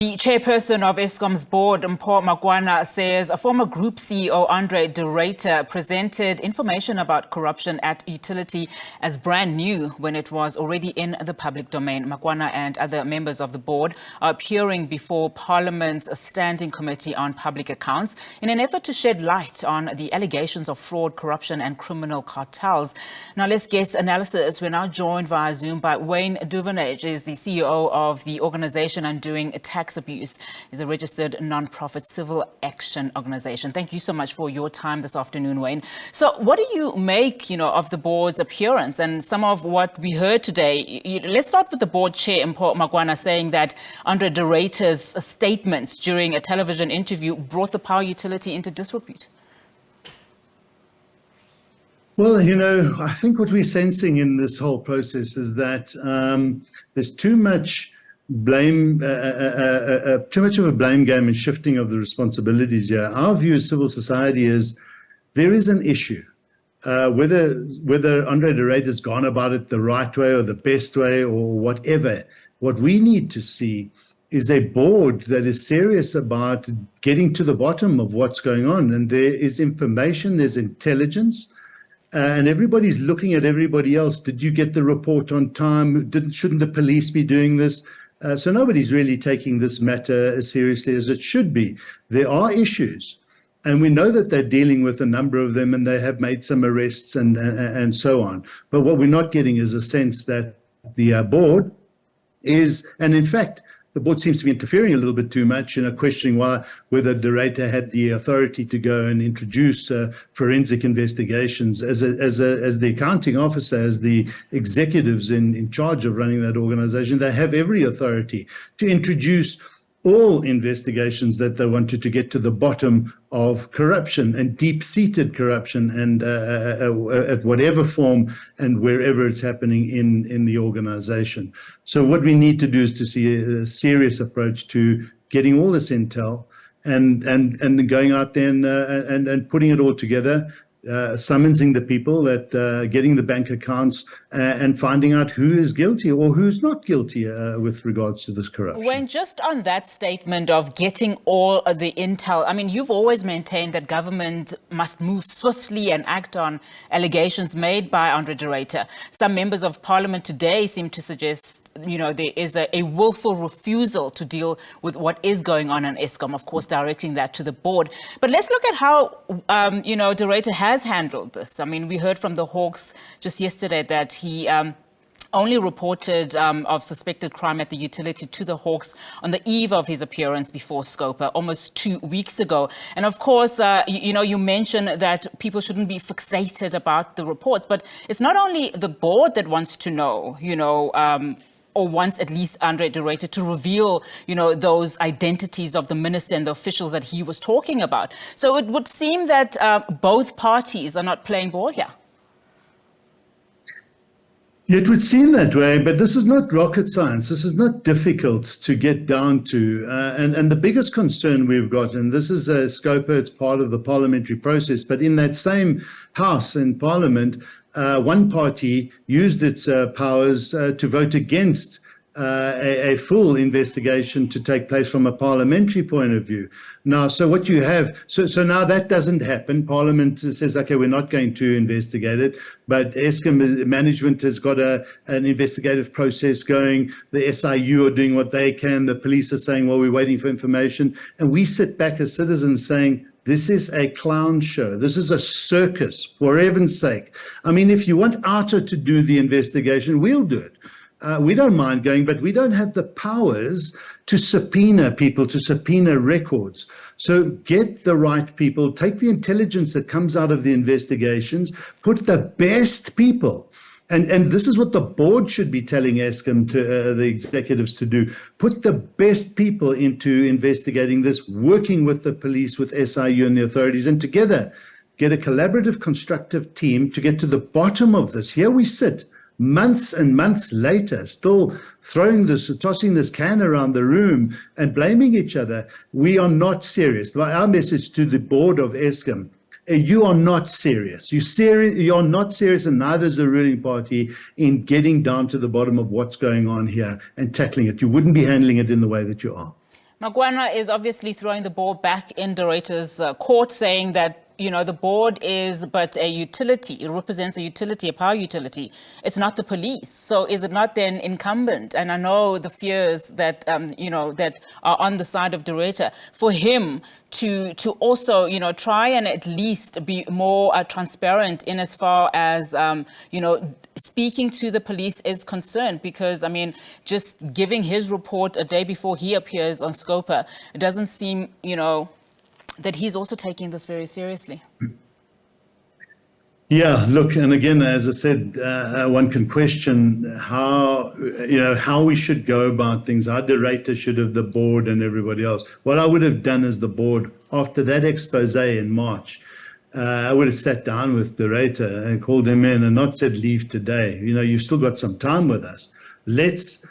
The chairperson of Eskom's board, Mpho Makwana, says a former group CEO, de Ruyter, presented information about corruption at utility as brand new when it was already in the public domain. Makwana and other members of the board are appearing before Parliament's Standing Committee on Public Accounts in an effort to shed light on the allegations of fraud, corruption and criminal cartels. Now let's get analysis. We're now joined via Zoom by Wayne Duvenage, is the CEO of the organization Undoing Tax Abuse. Is a registered non-profit civil action organization. Thank you so much for your time this afternoon, Wayne. So what do you make, of the board's appearance and some of what we heard today? Let's start with the board chair, Mpho Makwana, saying that de Ruyter's statements during a television interview brought the power utility into disrepute. Well, I think what we're sensing in this whole process is that there's too much blame, too much of a blame game and shifting of the responsibilities here. Our view as civil society is there is an issue. Whether de Ruyter's gone about it the right way or the best way or whatever, what we need to see is a board that is serious about getting to the bottom of what's going on. And there is information, there's intelligence, and everybody's looking at everybody else. Did you get the report on time? Shouldn't the police be doing this? So nobody's really taking this matter as seriously as it should be. There are issues, and we know that they're dealing with a number of them, and they have made some arrests and so on. But what we're not getting is a sense that the board is, and in fact, the board seems to be interfering a little bit too much, questioning whether de Ruyter had the authority to go and introduce forensic investigations as the accounting officer, as the executives in charge of running that organization. They have every authority to introduce all investigations that they wanted to get to the bottom of corruption and deep-seated corruption and at whatever form and wherever it's happening in the organization. So what we need to do is to see a serious approach to getting all this intel and going out there and putting it all together, summoning the people, getting the bank accounts and finding out who is guilty or who's not guilty with regards to this corruption. When just on that statement of getting all of the intel, I mean, you've always maintained that government must move swiftly and act on allegations made by de Ruyter. Some members of parliament today seem to suggest, there is a willful refusal to deal with what is going on in Eskom, of course, directing that to the board. But let's look at how, de Ruyter has handled this. I mean, we heard from the Hawks just yesterday that he only reported of suspected crime at the utility to the Hawks on the eve of his appearance before SCOPA almost 2 weeks ago. And of course, you mentioned that people shouldn't be fixated about the reports, but it's not only the board that wants to know, or wants at least de Ruyter to reveal, those identities of the minister and the officials that he was talking about. So it would seem that both parties are not playing ball here. It would seem that way, but this is not rocket science. This is not difficult to get down to. And the biggest concern we've got, and this is a SCOPA, it's part of the parliamentary process, but in that same house in Parliament, one party used its powers to vote against a full investigation to take place from a parliamentary point of view. Now, so what you have, so now that doesn't happen. Parliament says, okay, we're not going to investigate it, but Eskom management has got an investigative process going. The SIU are doing what they can. The police are saying, well, we're waiting for information. And we sit back as citizens saying, this is a clown show. This is a circus, for heaven's sake. I mean, if you want Arthur to do the investigation, we'll do it. We don't mind going, but we don't have the powers to subpoena people, to subpoena records. So get the right people, take the intelligence that comes out of the investigations, put the best people. And this is what the board should be telling Eskom, to the executives, to do. Put the best people into investigating this, working with the police, with SIU and the authorities, and together get a collaborative, constructive team to get to the bottom of this. Here we sit, months and months later, still tossing this can around the room and blaming each other. We are not serious. Our message to the board of Eskom: you are not serious. You're not serious, and neither is the ruling party, in getting down to the bottom of what's going on here and tackling it. You wouldn't be handling it in the way that you are. Makwana is obviously throwing the ball back in de Ruyter's court, saying that, the board is but a utility. It represents a utility, a power utility. It's not the police. So is it not then incumbent? And I know the fears that, that are on the side of de Ruyter, for him to also, try and at least be more transparent in as far as, speaking to the police is concerned, because, just giving his report a day before he appears on SCOPA, it doesn't seem, that he's also taking this very seriously. Yeah, look, and again, as I said, one can question how we should go about things, how de Ruyter should have, the board and everybody else. What I would have done as the board after that expose in March, I would have sat down with de Ruyter and called him in and not said, leave today. You've still got some time with us. Let's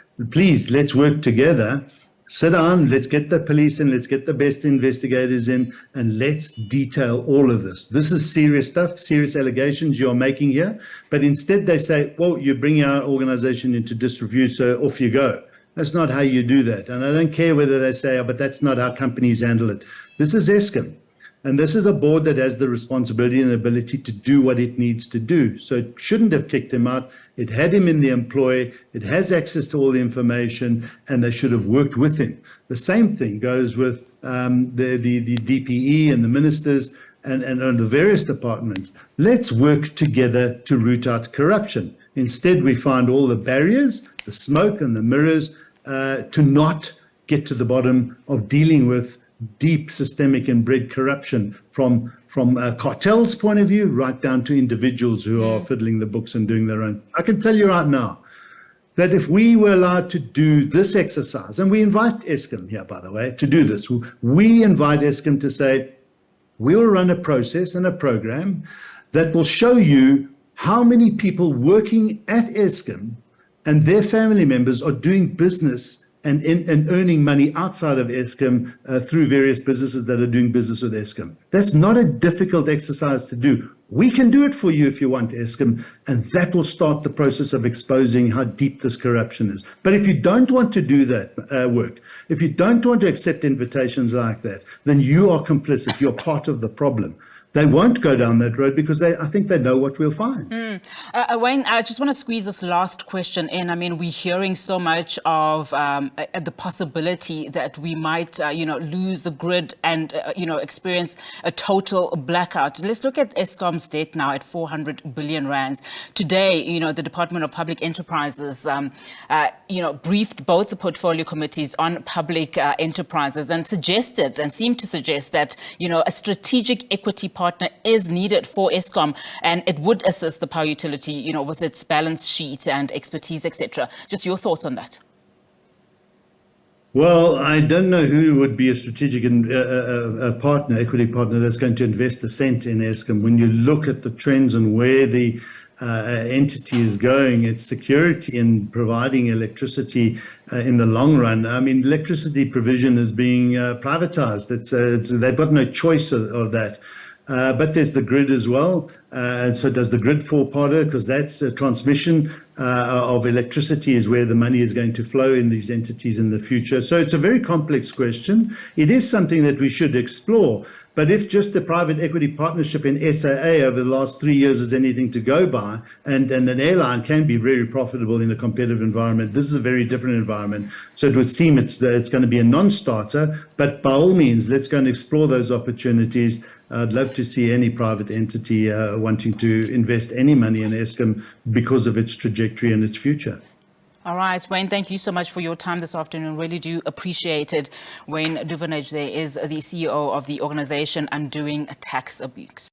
work together. Sit down, let's get the police in, let's get the best investigators in, and let's detail all of this. This is serious stuff, serious allegations you're making here. But instead they say, well, you're bringing our organization into disrepute, so off you go. That's not how you do that. And I don't care whether they say, oh, but that's not how companies handle it. This is Eskom. And this is a board that has the responsibility and ability to do what it needs to do. So it shouldn't have kicked him out. It had him in the employ. It has access to all the information, and they should have worked with him. The same thing goes with the DPE and the ministers and the various departments. Let's work together to root out corruption. Instead, we find all the barriers, the smoke and the mirrors to not get to the bottom of dealing with deep systemic and bred corruption from a cartel's point of view right down to individuals who are fiddling the books and doing their own. I can tell you right now that if we were allowed to do this exercise, and we invite Eskom here, by the way, to do this, we invite Eskom to say, we'll run a process and a program that will show you how many people working at Eskom and their family members are doing business and earning money outside of Eskom through various businesses that are doing business with Eskom. That's not a difficult exercise to do. We can do it for you if you want, Eskom, and that will start the process of exposing how deep this corruption is. But if you don't want to do that work, if you don't want to accept invitations like that, then you are complicit. You're part of the problem. They won't go down that road because I think they know what we'll find. Wayne, I just want to squeeze this last question in. We're hearing so much of the possibility that we might, lose the grid and, experience a total blackout. Let's look at Eskom's debt now at 400 billion rands. Today, the Department of Public Enterprises, briefed both the portfolio committees on public enterprises and suggested and seemed to suggest that, a strategic equity partner is needed for Eskom, and it would assist the power utility, with its balance sheet and expertise, etc. Just your thoughts on that. Well, I don't know who would be a strategic partner, equity partner, that's going to invest a cent in Eskom. When you look at the trends and where the entity is going, its security in providing electricity in the long run. Electricity provision is being privatized. They've got no choice of that. But there's the grid as well. And so does the grid fall part of it? Because that's a transmission of electricity is where the money is going to flow in these entities in the future. So it's a very complex question. It is something that we should explore. But if just the private equity partnership in SAA over the last 3 years is anything to go by, and an airline can be very profitable in a competitive environment, this is a very different environment. So it would seem it's going to be a non-starter. But by all means, let's go and explore those opportunities. I'd love to see any private entity wanting to invest any money in Eskom because of its trajectory and its future. All right, Wayne, thank you so much for your time this afternoon. Really do appreciate it. Wayne Duvenage there is the CEO of the organization Undoing Tax Abuse.